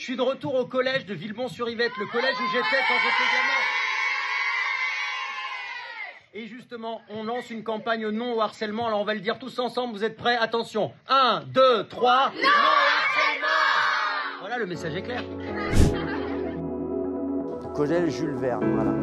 Je suis de retour au collège de Villebon-sur-Yvette, le collège où j'étais quand j'étais gamin. Et justement, on lance une campagne non au harcèlement. Alors on va le dire tous ensemble, vous êtes prêts? Attention, 1, 2, 3, non au harcèlement! Voilà, le message est clair. Collège Jules Verne, voilà.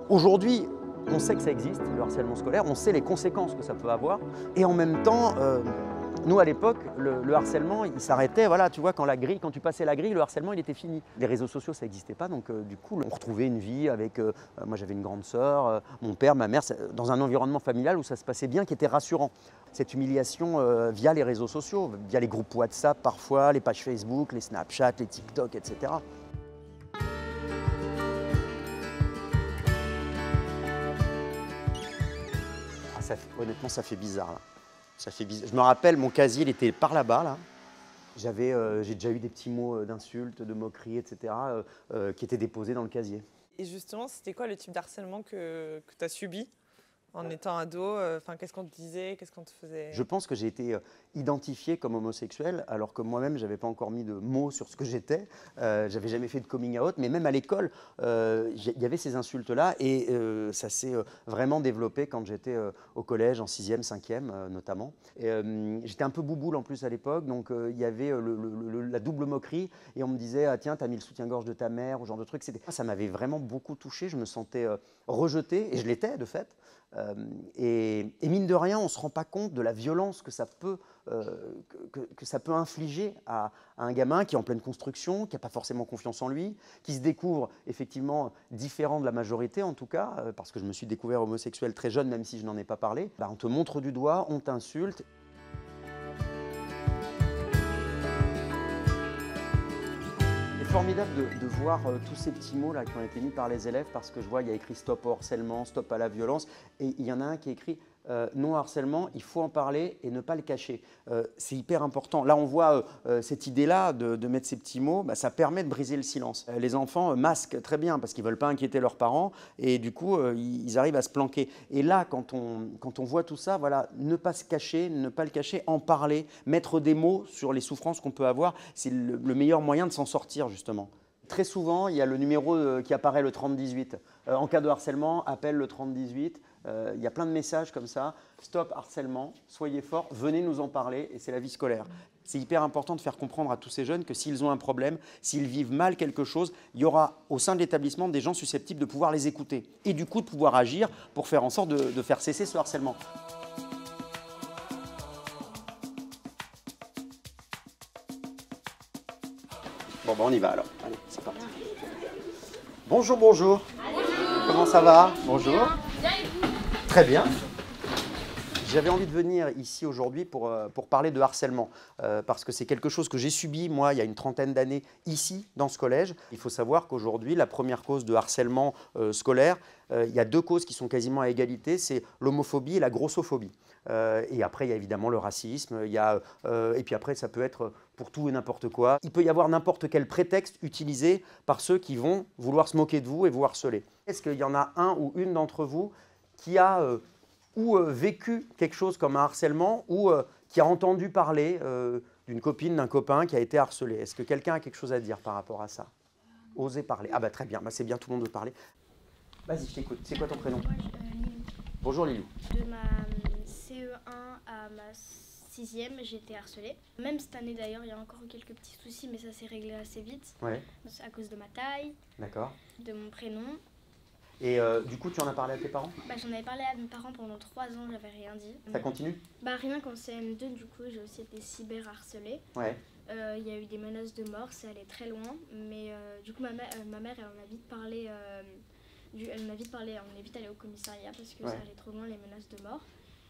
Aujourd'hui, on sait que ça existe, le harcèlement scolaire, on sait les conséquences que ça peut avoir. Et en même temps, nous à l'époque, le harcèlement, il s'arrêtait, voilà, tu vois, quand tu passais la grille, le harcèlement, il était fini. Les réseaux sociaux, ça n'existait pas, donc du coup, on retrouvait une vie avec, moi j'avais une grande sœur, mon père, ma mère, dans un environnement familial où ça se passait bien, qui était rassurant. Cette humiliation via les réseaux sociaux, via les groupes WhatsApp parfois, les pages Facebook, les Snapchat, les TikTok, etc. Honnêtement, ça fait bizarre là. Ça fait bizarre. Je me rappelle, mon casier, il était par là-bas là. J'ai déjà eu des petits mots d'insultes, de moqueries, etc. Qui étaient déposés dans le casier. Et justement, c'était quoi le type d'harcèlement que tu as subi en étant ado? Qu'est-ce qu'on te disait? Qu'est-ce qu'on te faisait? Je pense que j'ai été identifié comme homosexuel alors que moi-même, je n'avais pas encore mis de mots sur ce que j'étais. J'avais jamais fait de coming out, mais même à l'école, il y avait ces insultes-là et ça s'est vraiment développé quand j'étais au collège, en 6e, 5e notamment. J'étais un peu bouboule en plus à l'époque, donc il y avait la double moquerie et on me disait ah, « tiens, t'as mis le soutien-gorge de ta mère » ou ce genre de trucs. Ça m'avait vraiment beaucoup touché, je me sentais rejeté et je l'étais de fait. Et mine de rien, on ne se rend pas compte de la violence que ça peut infliger à un gamin qui est en pleine construction, qui n'a pas forcément confiance en lui, qui se découvre effectivement différent de la majorité en tout cas, parce que je me suis découvert homosexuel très jeune, même si je n'en ai pas parlé. On te montre du doigt, on t'insulte. C'est formidable de voir tous ces petits mots là qui ont été mis par les élèves parce que je vois il y a écrit stop au harcèlement, stop à la violence et il y en a un qui écrit non harcèlement, il faut en parler et ne pas le cacher. C'est hyper important. Là on voit cette idée-là de mettre ces petits mots, ça permet de briser le silence. Les enfants masquent très bien parce qu'ils ne veulent pas inquiéter leurs parents et du coup ils arrivent à se planquer. Et là quand on voit tout ça, voilà, ne pas se cacher, ne pas le cacher, en parler, mettre des mots sur les souffrances qu'on peut avoir, c'est le meilleur moyen de s'en sortir justement. Très souvent, il y a le numéro qui apparaît, le 3018. En cas de harcèlement, appelle le 3018. Il y a plein de messages comme ça. Stop harcèlement, soyez forts, venez nous en parler et c'est la vie scolaire. C'est hyper important de faire comprendre à tous ces jeunes que s'ils ont un problème, s'ils vivent mal quelque chose, il y aura au sein de l'établissement des gens susceptibles de pouvoir les écouter et du coup de pouvoir agir pour faire en sorte de faire cesser ce harcèlement. Bon, on y va alors. Allez, c'est parti. Bonjour, bonjour. Bonjour. Comment ça va? Bonjour. Bien et vous? Très bien. J'avais envie de venir ici aujourd'hui pour parler de harcèlement, parce que c'est quelque chose que j'ai subi, moi, il y a une trentaine d'années, ici, dans ce collège. Il faut savoir qu'aujourd'hui, la première cause de harcèlement scolaire, il y a deux causes qui sont quasiment à égalité, c'est l'homophobie et la grossophobie. Et après, il y a évidemment le racisme, et puis après, ça peut être pour tout et n'importe quoi. Il peut y avoir n'importe quel prétexte utilisé par ceux qui vont vouloir se moquer de vous et vous harceler. Est-ce qu'il y en a un ou une d'entre vous qui a vécu quelque chose comme un harcèlement ou qui a entendu parler d'une copine, d'un copain qui a été harcelé? Est-ce que quelqu'un a quelque chose à dire par rapport à ça? Osez parler. Ah bah très bien, c'est bien, tout le monde veut parler. Vas-y, je t'écoute. C'est quoi ton prénom? Moi, Lilou. Bonjour Lilou. De ma CE1 à ma 6e, j'ai été harcelée. Même cette année d'ailleurs, il y a encore quelques petits soucis, mais ça s'est réglé assez vite. Ouais. C'est à cause de ma taille, D'accord. de mon prénom. Et du coup, tu en as parlé à tes parents? J'en avais parlé à mes parents pendant 3 ans, j'avais rien dit. Ça continue? Rien qu'en CM2, du coup, j'ai aussi été cyberharcelée. Ouais. Il y a eu des menaces de mort, c'est allé très loin. Mais du coup, ma mère, elle en a vite parlé. Elle m'a vite parlé, on est vite allé au commissariat parce que ça allait trop loin, les menaces de mort.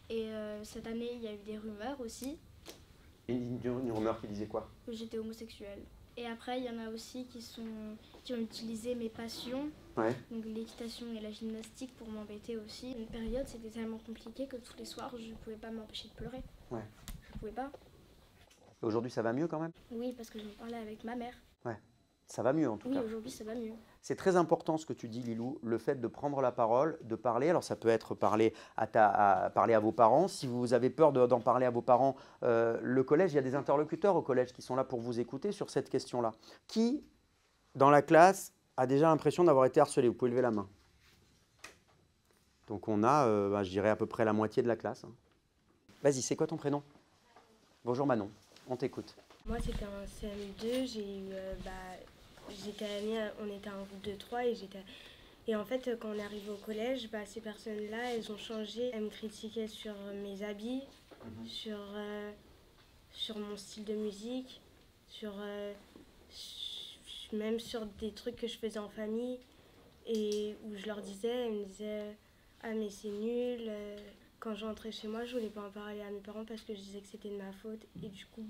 Et cette année, il y a eu des rumeurs aussi. Une rumeur qui disait quoi? Que j'étais homosexuelle. Et après, il y en a aussi qui ont utilisé mes passions, donc l'équitation et la gymnastique, pour m'embêter aussi. Une période, c'était tellement compliqué que tous les soirs, je ne pouvais pas m'empêcher de pleurer. Ouais. Je ne pouvais pas. Aujourd'hui, ça va mieux quand même? Oui, parce que je me parlais avec ma mère. Ouais. Ça va mieux en tout Oui, cas. aujourd'hui, ça va mieux. C'est très important ce que tu dis, Lilou, le fait de prendre la parole, de parler. Alors ça peut être parler à vos parents. Si vous avez peur d'en parler à vos parents, le collège, il y a des interlocuteurs au collège qui sont là pour vous écouter sur cette question-là. Qui, dans la classe, a déjà l'impression d'avoir été harcelé? Vous pouvez lever la main. Donc on a, je dirais, à peu près la moitié de la classe. Vas-y, c'est quoi ton prénom? Bonjour Manon, on t'écoute. Moi, c'était en CM2, on était un groupe de 3 et en fait, quand on est arrivé au collège, ces personnes-là, elles ont changé. Elles me critiquaient sur mes habits, sur mon style de musique, même sur des trucs que je faisais en famille et où je leur disais, elles me disaient « Ah mais c'est nul ». Quand je rentrais chez moi, je voulais pas en parler à mes parents parce que je disais que c'était de ma faute et du coup,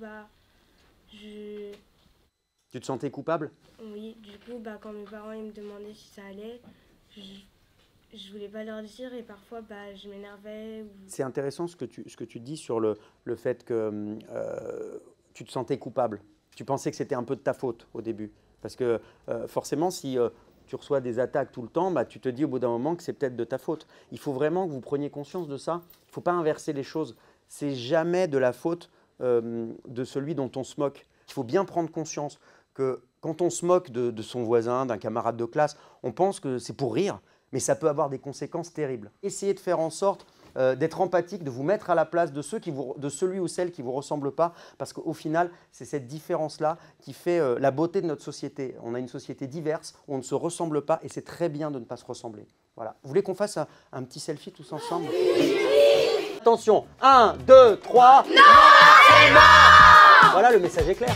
Tu te sentais coupable? Oui, du coup, quand mes parents ils me demandaient si ça allait, je voulais pas leur dire et parfois je m'énervais. C'est intéressant ce que tu dis sur le fait que tu te sentais coupable. Tu pensais que c'était un peu de ta faute au début. Parce que forcément, si tu reçois des attaques tout le temps, tu te dis au bout d'un moment que c'est peut-être de ta faute. Il faut vraiment que vous preniez conscience de ça. Il ne faut pas inverser les choses. C'est jamais de la faute de celui dont on se moque. Il faut bien prendre conscience que quand on se moque de son voisin, d'un camarade de classe, on pense que c'est pour rire, mais ça peut avoir des conséquences terribles. Essayez de faire en sorte d'être empathique, de vous mettre à la place de celui ou celle qui ne vous ressemble pas, parce qu'au final, c'est cette différence-là qui fait la beauté de notre société. On a une société diverse, on ne se ressemble pas, et c'est très bien de ne pas se ressembler. Voilà. Vous voulez qu'on fasse un petit selfie tous ensemble? Attention, 1, 2, 3... Non, c'est mort! Voilà, le message est clair.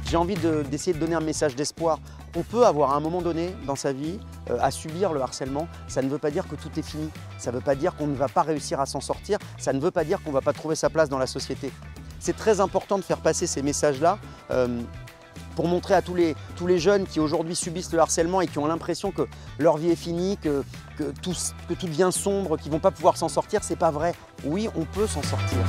J'ai envie d'essayer de donner un message d'espoir. On peut avoir à un moment donné dans sa vie à subir le harcèlement. Ça ne veut pas dire que tout est fini. Ça ne veut pas dire qu'on ne va pas réussir à s'en sortir. Ça ne veut pas dire qu'on ne va pas trouver sa place dans la société. C'est très important de faire passer ces messages-là pour montrer à tous les jeunes qui aujourd'hui subissent le harcèlement et qui ont l'impression que leur vie est finie, que tout devient sombre, qu'ils ne vont pas pouvoir s'en sortir. C'est pas vrai. Oui, on peut s'en sortir.